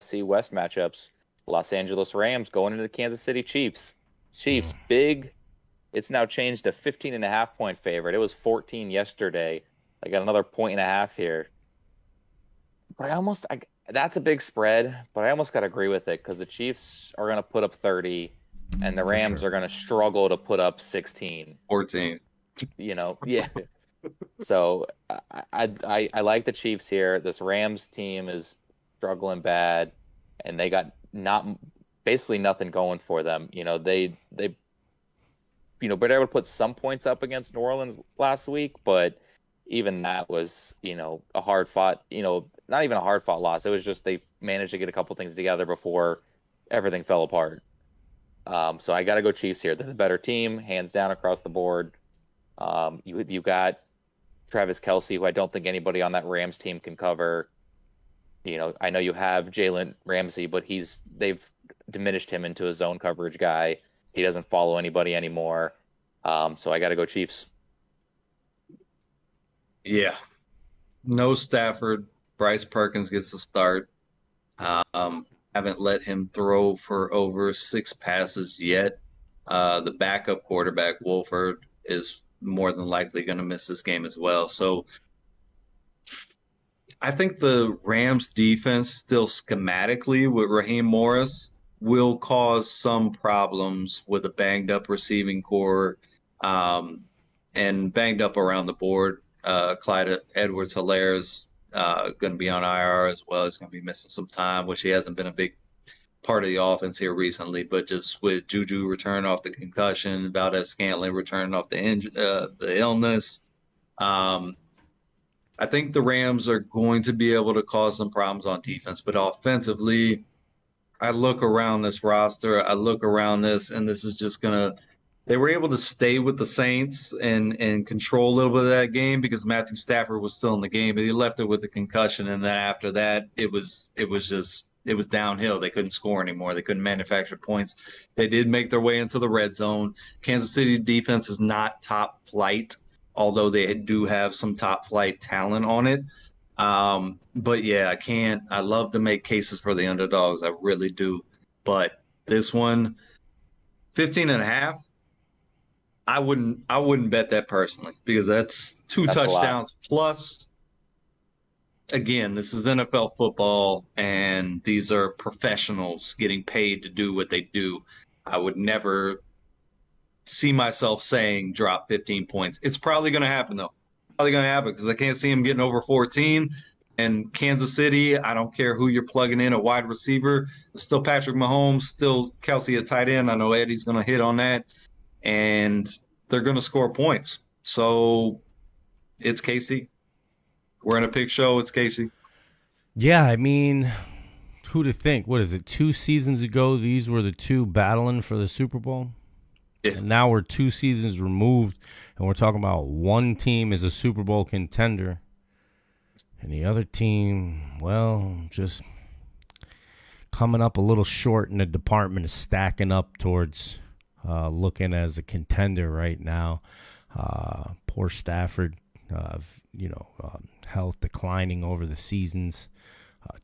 NFC West matchups. Los Angeles Rams going into the Kansas City Chiefs. Chiefs, big. It's now changed to 15.5 point favorite. It was 14 yesterday. I got another point and a half here. But that's a big spread, but I almost got to agree with it because the Chiefs are going to put up 30 and the Rams are going to struggle to put up 16. 14. Yeah. So I like the Chiefs here. This Rams team is struggling bad, and they got basically nothing going for them. They but able to put some points up against New Orleans last week, but even that was a hard fought, not even a hard fought loss. It was just they managed to get a couple things together before everything fell apart. So I got to go Chiefs here. They're the better team, hands down across the board. You got Travis Kelce, who I don't think anybody on that Rams team can cover. I know you have Jalen Ramsey, but they've diminished him into a zone coverage guy. He doesn't follow anybody anymore. So I got to go Chiefs. Yeah. No Stafford. Bryce Perkins gets the start. Haven't let him throw for over 6 passes yet. The backup quarterback, Wolford, is more than likely going to miss this game as well. So I think the Rams defense still schematically with Raheem Morris will cause some problems with a banged up receiving core and banged up around the board. Clyde Edwards-Helaire is going to be on IR as well. He's going to be missing some time, which he hasn't been a big part of the offense here recently. But just with Juju returning off the concussion, Valdez-Scantling returning off the illness, I think the Rams are going to be able to cause some problems on defense. But offensively, I look around this roster, and this is just going to – they were able to stay with the Saints and control a little bit of that game because Matthew Stafford was still in the game, but he left it with the concussion. And then after that, it was downhill. They couldn't score anymore. They couldn't manufacture points. They did make their way into the red zone. Kansas City defense is not top flight, although they do have some top flight talent on it. But yeah, I love to make cases for the underdogs. I really do. But this one, 15.5, I wouldn't bet that personally because that's two touchdowns plus. Again, this is NFL football, and these are professionals getting paid to do what they do. I would never see myself saying drop 15 points. It's probably going to happen, though. Probably going to happen because I can't see him getting over 14. And Kansas City, I don't care who you're plugging in, a wide receiver. It's still Patrick Mahomes, still Kelce at tight end. I know Eddie's going to hit on that. And they're going to score points. So it's KC. We're in a pick show. It's Casey. Yeah, I mean, who to think? What is it? 2 seasons ago, these were the two battling for the Super Bowl. Yeah. And now we're 2 seasons removed, and we're talking about one team is a Super Bowl contender, and the other team, well, just coming up a little short in the department of stacking up towards looking as a contender right now. Poor Stafford. Health declining over the seasons,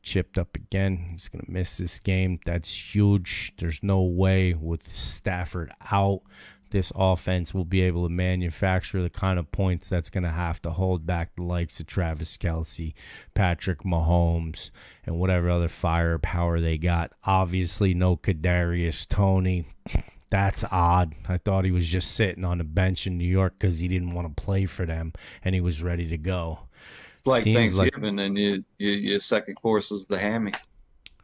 chipped up again. He's going to miss this game. That's huge. There's no way with Stafford out, this offense will be able to manufacture the kind of points that's going to have to hold back the likes of Travis Kelce, Patrick Mahomes, and whatever other firepower they got. Obviously, no Kadarius Toney. That's odd. I thought he was just sitting on the bench in New York because he didn't want to play for them, and he was ready to go. It's like Thanksgiving, and your second course is the hammy.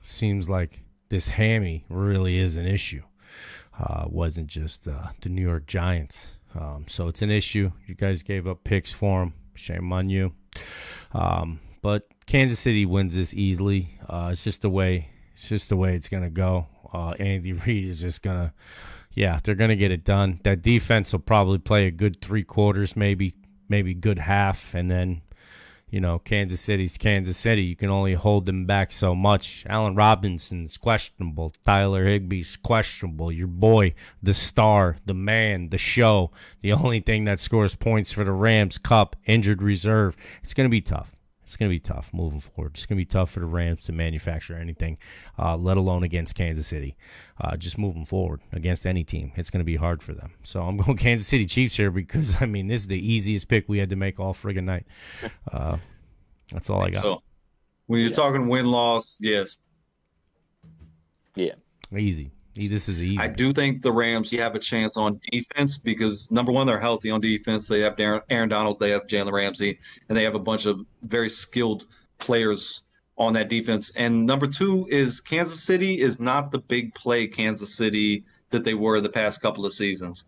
Seems like this hammy really is an issue. It wasn't just the New York Giants. So it's an issue. You guys gave up picks for him. Shame on you. But Kansas City wins this easily. It's just the way it's gonna go. Andy Reid is just gonna, they're gonna get it done. That defense will probably play a good 3 quarters, maybe good half, and then, Kansas City's Kansas City. You can only hold them back so much. Allen Robinson's questionable. Tyler Higbee's questionable. Your boy, the star, the man, the show. The only thing that scores points for the Rams, Cup, injured reserve. It's gonna be tough. It's going to be tough moving forward. It's going to be tough for the Rams to manufacture anything, let alone against Kansas City. Just moving forward against any team, it's going to be hard for them. So I'm going Kansas City Chiefs here because, I mean, this is the easiest pick we had to make all friggin' night. That's all I got. So when you're talking win-loss, yes. Yeah. Easy. This is easy. I do think the Rams, you have a chance on defense because, number one, they're healthy on defense. They have Aaron Donald, they have Jalen Ramsey, and they have a bunch of very skilled players on that defense. And number two is Kansas City is not the big play Kansas City that they were the past couple of seasons.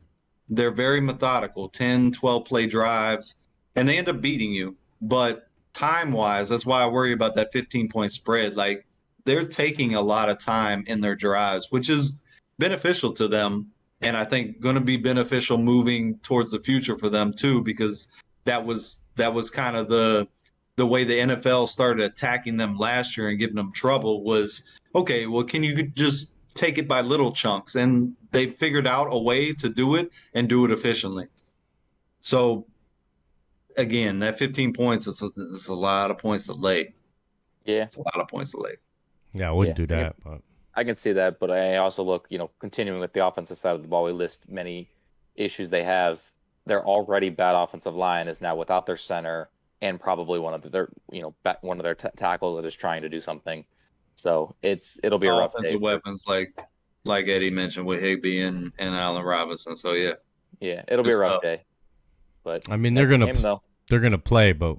They're very methodical, 10, 12 play drives, and they end up beating you. But time-wise, that's why I worry about that 15-point spread. Like, they're taking a lot of time in their drives, which is beneficial to them. And I think going to be beneficial moving towards the future for them too, because that was kind of the way the NFL started attacking them last year and giving them trouble was, okay, well, can you just take it by little chunks? And they figured out a way to do it and do it efficiently. So again, that 15 points is a lot of points to lay. Yeah. It's a lot of points to lay. Yeah, I wouldn't do that. But I can see that, but I also look, continuing with the offensive side of the ball, we list many issues they have. Their already bad offensive line is now without their center and probably one of their tackles that is trying to do something. So it'll be a rough offensive day weapons like Eddie mentioned with Higbee and Allen Robinson. So yeah, it'll be a rough day. But I mean, they're gonna play, but